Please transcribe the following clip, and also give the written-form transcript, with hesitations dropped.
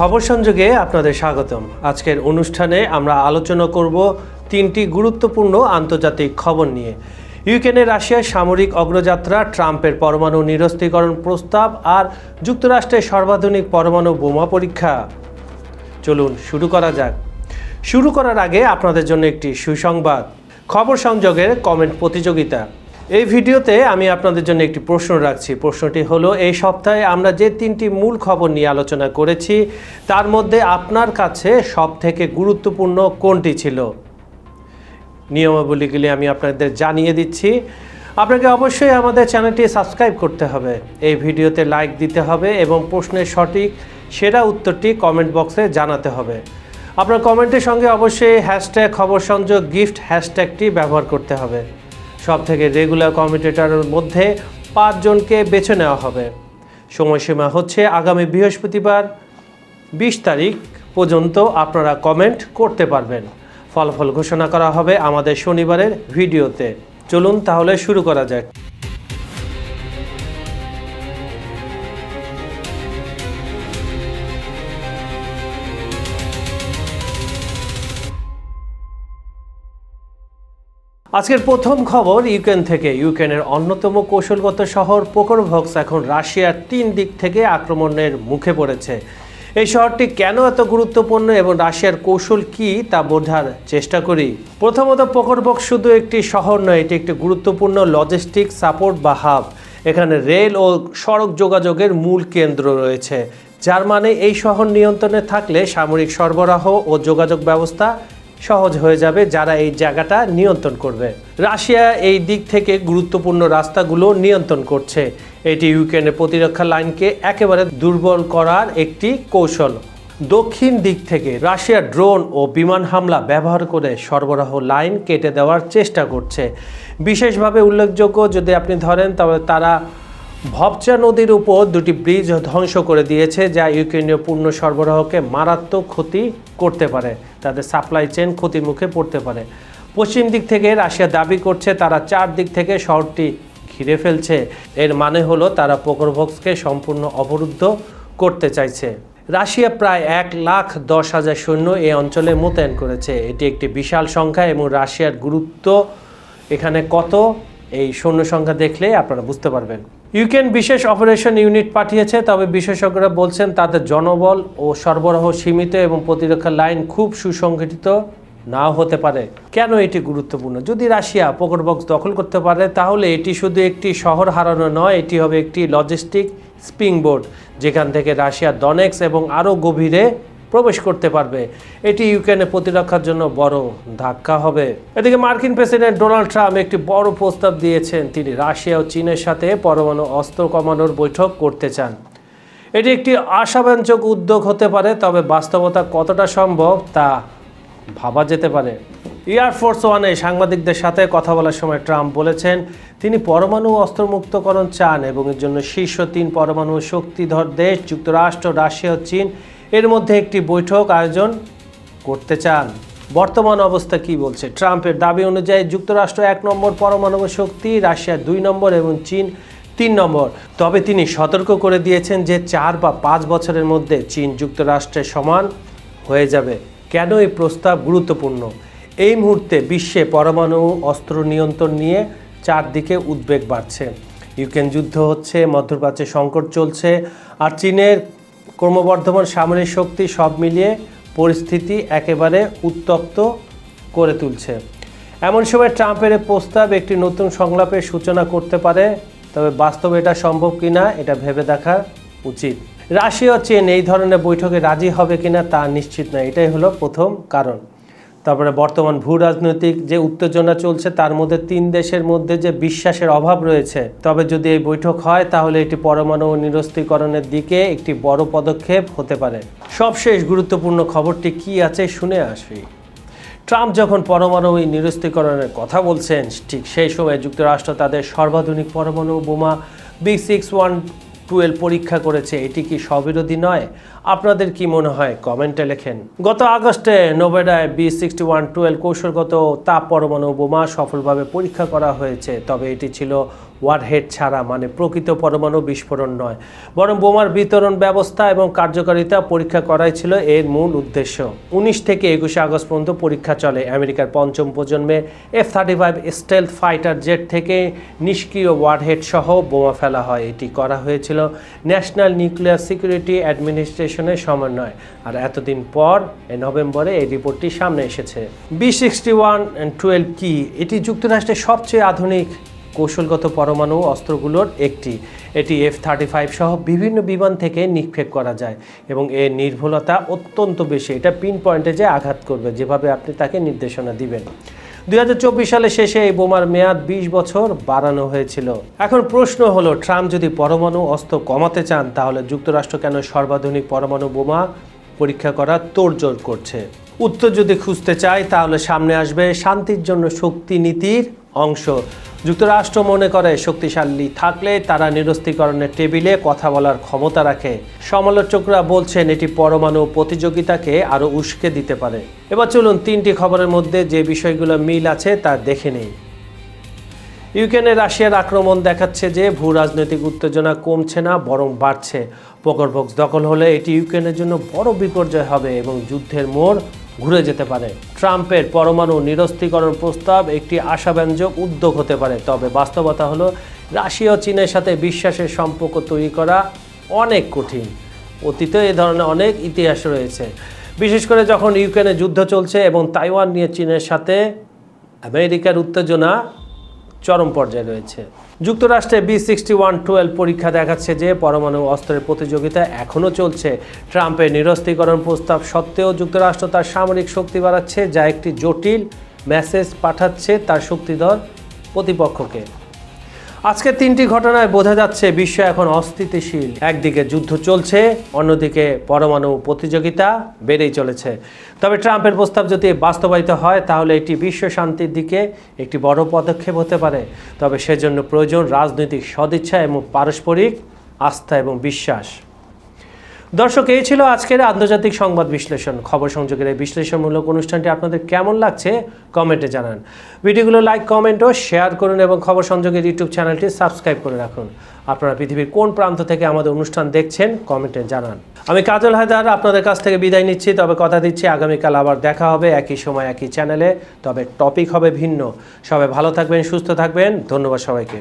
খবর সংযোগে আপনাদের স্বাগতম। আজকের অনুষ্ঠানে আমরা আলোচনা করব তিনটি গুরুত্বপূর্ণ আন্তর্জাতিক খবর নিয়ে। ইউক্রেনে রাশিয়ার সামরিক অগ্রযাত্রা, ট্রাম্পের পরমাণু নিরস্ত্রীকরণ প্রস্তাব আর যুক্তরাষ্ট্রের সর্বাধুনিক পরমাণু বোমা পরীক্ষা। চলুন শুরু করা যাক। শুরু করার আগে আপনাদের জন্য একটি সুসংবাদ। খবর সংযোগের কমেন্ট প্রতিযোগিতা। এই ভিডিওতে আমি আপনাদের জন্য একটি প্রশ্ন রাখছি। প্রশ্নটি হলো, এই সপ্তাহে আমরা যে তিনটি মূল খবর নিয়ে আলোচনা করেছি তার মধ্যে আপনার কাছে সবথেকে গুরুত্বপূর্ণ কোনটি ছিল? নিয়মাবলীগুলি আমি আপনাদের জানিয়ে দিচ্ছি। আপনাকে অবশ্যই আমাদের চ্যানেলটি সাবস্ক্রাইব করতে হবে, এই ভিডিওতে লাইক দিতে হবে এবং প্রশ্নের সঠিক সেরা উত্তরটি কমেন্ট বক্সে জানাতে হবে। আপনার কমেন্টের সঙ্গে অবশ্যই হ্যাশট্যাগ খবর সংযোগ গিফট হ্যাশট্যাগটি ব্যবহার করতে হবে। সব থেকে রেগুলার কমেন্টেটরের মধ্যে 5 জনকে বেছে নেওয়া হবে। সময়সীমা হচ্ছে আগামী বৃহস্পতিবার 20 তারিখ পর্যন্ত আপনারা কমেন্ট করতে পারবেন। ফলাফল ঘোষণা করা হবে আমাদের শনিবারের ভিডিওতে। চলুন তাহলে শুরু করা যাক। আজকের প্রথম খবর ইউক্রেন থেকে। ইউক্রেনের অন্যতম কৌশলগত শহর পোকরোভস্ক এখন রাশিয়ার 3 দিক থেকে আক্রমণের মুখে পড়েছে। এই শহরটি কেন এত গুরুত্বপূর্ণ এবং রাশিয়ার কৌশল কি তা বোঝার চেষ্টা করি। প্রথমত, পোকরোভস্ক শুধু একটি শহর নয়, এটি একটি গুরুত্বপূর্ণ লজিস্টিক সাপোর্ট বা হাব। এখানে রেল ও সড়ক যোগাযোগের মূল কেন্দ্র রয়েছে, যার মানে এই শহর নিয়ন্ত্রণে থাকলে সামরিক সরবরাহ ও যোগাযোগ ব্যবস্থা সহজ হয়ে যাবে যারা এই জায়গাটা নিয়ন্ত্রণ করবে। রাশিয়া এই দিক থেকে গুরুত্বপূর্ণ রাস্তাগুলো নিয়ন্ত্রণ করছে। এটি ইউক্রেনের প্রতিরক্ষা লাইনকে একেবারে দুর্বল করার একটি কৌশল। দক্ষিণ দিক থেকে রাশিয়া ড্রোন ও বিমান হামলা ব্যবহার করে সরবরাহ লাইন কেটে দেওয়ার চেষ্টা করছে। বিশেষভাবে উল্লেখযোগ্য যদি আপনি ধরেন, তবে তারা ভবচা নদীর উপর 2টি ব্রিজ ধ্বংস করে দিয়েছে, যা ইউক্রেনীয় পণ্য সরবরাহকে মারাত্মক ক্ষতি করতে পারে। তাদের সাপ্লাই চেন ক্ষতির মুখে পড়তে পারে। পশ্চিম দিক থেকে রাশিয়া দাবি করছে তারা 4 দিক থেকে শহরটি ঘিরে ফেলছে। এর মানে হলো তারা পোকরোভস্ককে সম্পূর্ণ অবরুদ্ধ করতে চাইছে। রাশিয়া প্রায় 1,10,000 সৈন্য এই অঞ্চলে মোতায়েন করেছে। এটি একটি বিশাল সংখ্যা এবং রাশিয়ার গুরুত্ব এখানে কত, এই সৈন্য সংখ্যা দেখলে আপনারা বুঝতে পারবেন। ইউক্রেন বিশেষ অপারেশন ইউনিট পাঠিয়েছে, তবে বিশেষজ্ঞরা বলছেন তাদের জনবল ও সরবরাহ সীমিত এবং প্রতিরক্ষা লাইন খুব সুসংগঠিত নাও হতে পারে। কেন এটি গুরুত্বপূর্ণ? যদি রাশিয়া পোকরোভস্ক দখল করতে পারে তাহলে এটি শুধু একটি শহর হারানো নয়, এটি হবে একটি লজিস্টিক স্প্রিংবোর্ড, যেখান থেকে রাশিয়া ডনেক্স এবং আরও গভীরে প্রবেশ করতে পারবে। এটি ইউক্রেনের প্রতিরক্ষার জন্য বড় ধাক্কা হবে। এদিকে মার্কিন প্রেসিডেন্ট ডোনাল্ড ট্রাম্প একটি বড় প্রস্তাব দিয়েছেন। তিনি রাশিয়া ও চীনের সাথে পরমাণু অস্ত্র কমানোর বৈঠক করতে চান। এটি একটি আশাব্যঞ্জক উদ্যোগ হতে পারে, তবে বাস্তবতা কতটা সম্ভব তা ভাবা যেতে পারে। এয়ারফোর্স ওয়ানে সাংবাদিকদের সাথে কথা বলার সময় ট্রাম্প বলেছেন তিনি পরমাণু অস্ত্রমুক্তকরণ চান এবং এর জন্য শীর্ষ 3 পরমাণু শক্তিধর দেশ যুক্তরাষ্ট্র, রাশিয়া ও চীন এর মধ্যে একটি বৈঠক আয়োজন করতে চান। বর্তমান অবস্থা কি বলছে? ট্রাম্পের দাবি অনুযায়ী যুক্তরাষ্ট্র 1 নম্বর পরমাণু শক্তি, রাশিয়া 2 নম্বর এবং চীন 3 নম্বর। তবে তিনি সতর্ক করে দিয়েছেন যে 4 বা 5 বছরের মধ্যে চীন যুক্তরাষ্ট্রের সমান হয়ে যাবে। কেন এই প্রস্তাব গুরুত্বপূর্ণ? এই মুহূর্তে বিশ্বে পরমাণু অস্ত্র নিয়ন্ত্রণ নিয়ে চারদিকে উদ্বেগ বাড়ছে। ইউক্রেন যুদ্ধ হচ্ছে, মধ্যপ্রাচ্যে সংকট চলছে, আর চীনের ক্রমবর্ধমান সামরিক শক্তি সব মিলিয়ে পরিস্থিতি একেবারে উত্তপ্ত করে তুলছে। এমন সময় ট্রাম্পের এই প্রস্তাব একটি নতুন সংলাপের সূচনা করতে পারে, তবে বাস্তবে এটা সম্ভব কিনা এটা ভেবে দেখা উচিত। রাশিয়া ও চীন এই ধরনের বৈঠকে রাজি হবে কিনা তা নিশ্চিত নয়, এটাই হলো প্রথম কারণ। তারপরে বর্তমান ভূ রাজনৈতিক যে উত্তেজনা চলছে তার মধ্যে 3 দেশের মধ্যে যে বিশ্বাসের অভাব রয়েছে। তবে যদি এই বৈঠক হয় তাহলে এটি পরমাণু নিরস্ত্রীকরণের দিকে একটি বড় পদক্ষেপ হতে পারে। সবশেষ গুরুত্বপূর্ণ খবরটি কি আছে শুনে আসি। ট্রাম্প যখন পরমাণু নিরস্ত্রীকরণের কথা বলছেন, ঠিক সেই সময় যুক্তরাষ্ট্র তাদের সর্বাধুনিক পরমাণু বোমা B6112 পরীক্ষা করেছে। এটি কি স্ববিরোধী নয়? আপনাদের কি মনে হয় কমেন্টে লেখেন। গত আগস্টে নোভেডায় B6112 কৌশলগত তাপ পরমাণু বোমা সফলভাবে পরীক্ষা করা হয়েছে, তবে এটি ছিল ওয়ারহেড ছাড়া, মানে প্রকৃত পরমাণু বিস্ফোরণ নয়, বরং বোমার বিতরণ ব্যবস্থা এবং কার্যকারিতা পরীক্ষা করাই ছিল এর মূল উদ্দেশ্য। 19 থেকে 21 আগস্ট পর্যন্ত পরীক্ষা চলে। আমেরিকার পঞ্চম প্রজন্মের F-35 স্টেলথ ফাইটার জেট থেকে নিষ্ক্রিয় ওয়ারহেড সহ বোমা ফেলা হয়। এটি করা হয়েছিল ন্যাশনাল নিউক্লিয়ার সিকিউরিটি অ্যাডমিনিস্ট্রেশনের সমন্বয়। আর এতদিন পর নভেম্বরে এই রিপোর্টটি সামনে এসেছে। B6112 কি? এটি যুক্তরাষ্ট্রের সবচেয়ে আধুনিক কৌশলগত পরমাণু অস্ত্রগুলোর একটি। এটি F-35 সহ বিভিন্ন বিমান থেকে নিক্ষেপ করা যায় এবং এর নির্ভুলতা অত্যন্ত বেশি। এটা পিন পয়েন্টে যে আঘাত করবে, যেভাবে আপনি তাকে নির্দেশনা দিবেন। 2024 সালের শেষে এই বোমার মেয়াদ 20 বছর বাড়ানো হয়েছিল। এখন প্রশ্ন হলো, ট্রাম্প যদি পরমাণু অস্ত্র কমাতে চান, তাহলে যুক্তরাষ্ট্র কেন সর্বাধুনিক পরমাণু বোমা পরীক্ষা করার তোড়জোড় করছে? উত্তর যদি খুঁজতে চাই, তাহলে সামনে আসবে শান্তির জন্য শক্তি নীতির অংশ। যুক্তরাষ্ট্র মনে করে শক্তিশালী থাকলে তারা নিরস্ত্রীকরণের টেবিলে কথা বলার ক্ষমতা রাখে। সমালোচকরা বলছেন এটি পরমাণু প্রতিযোগিতাকে আরও উস্কে দিতে পারে। এবার চলুন 3টি খবরের মধ্যে যে বিষয়গুলো মিল আছে তা দেখে নেই। ইউক্রেনে রাশিয়ার আক্রমণ দেখাচ্ছে যে ভূ রাজনৈতিক উত্তেজনা কমছে না, বরং বাড়ছে। পোকরভক্স দখল হলে এটি ইউক্রেনের জন্য বড় বিপর্যয় হবে এবং যুদ্ধের মোড় ঘুরে যেতে পারে। ট্রাম্পের পরমাণু নিরস্ত্রীকরণ প্রস্তাব একটি আশাব্যঞ্জক উদ্যোগ হতে পারে, তবে বাস্তবতা হলো রাশিয়া ও চীনের সাথে বিশ্বাসের সম্পর্ক তৈরি করা অনেক কঠিন। অতীতে এ ধরনের অনেক ইতিহাস রয়েছে, বিশেষ করে যখন ইউক্রেনে যুদ্ধ চলছে এবং তাইওয়ান নিয়ে চীনের সাথে আমেরিকার উত্তেজনা চরম পর্যায়ে রয়েছে। যুক্তরাষ্ট্রে B6112 পরীক্ষা দেখাচ্ছে যে পরমাণু অস্ত্রের প্রতিযোগিতা এখনও চলছে। ট্রাম্পের নিরস্ত্রীকরণ প্রস্তাব সত্ত্বেও যুক্তরাষ্ট্র তার সামরিক শক্তি বাড়াচ্ছে, যা একটি জটিল মেসেজ পাঠাচ্ছে তার শক্তিধর প্রতিপক্ষকে। আজকের 3টি ঘটনায় বোঝা যাচ্ছে বিশ্ব এখন অস্থিতিশীল। একদিকে যুদ্ধ চলছে, অন্যদিকে পরমাণু প্রতিযোগিতা বেড়েই চলেছে। তবে ট্রাম্পের প্রস্তাব যদি বাস্তবায়িত হয়, তাহলে এটি বিশ্ব শান্তির দিকে একটি বড় পদক্ষেপ হতে পারে। তবে সেজন্য প্রয়োজন রাজনৈতিক সদিচ্ছা এবং পারস্পরিক আস্থা এবং বিশ্বাস। দর্শক, এই ছিল আজকের আন্তর্জাতিক সংবাদ বিশ্লেষণ। খবর সংযোগের এই বিশ্লেষণমূলক অনুষ্ঠানটি আপনাদের কেমন লাগছে কমেন্টে জানান। ভিডিওগুলো লাইক, কমেন্ট ও শেয়ার করুন এবং খবর সংযোগের ইউটিউব চ্যানেলটি সাবস্ক্রাইব করে রাখুন। আপনারা পৃথিবীর কোন প্রান্ত থেকে আমাদের অনুষ্ঠান দেখছেন কমেন্টে জানান। আমি কাজল হায়দার আপনাদের কাছ থেকে বিদায় নিচ্ছি, তবে কথা দিচ্ছি আগামীকাল আবার দেখা হবে একই সময় একই চ্যানেলে, তবে টপিক হবে ভিন্ন। সবাই ভালো থাকবেন, সুস্থ থাকবেন। ধন্যবাদ সবাইকে।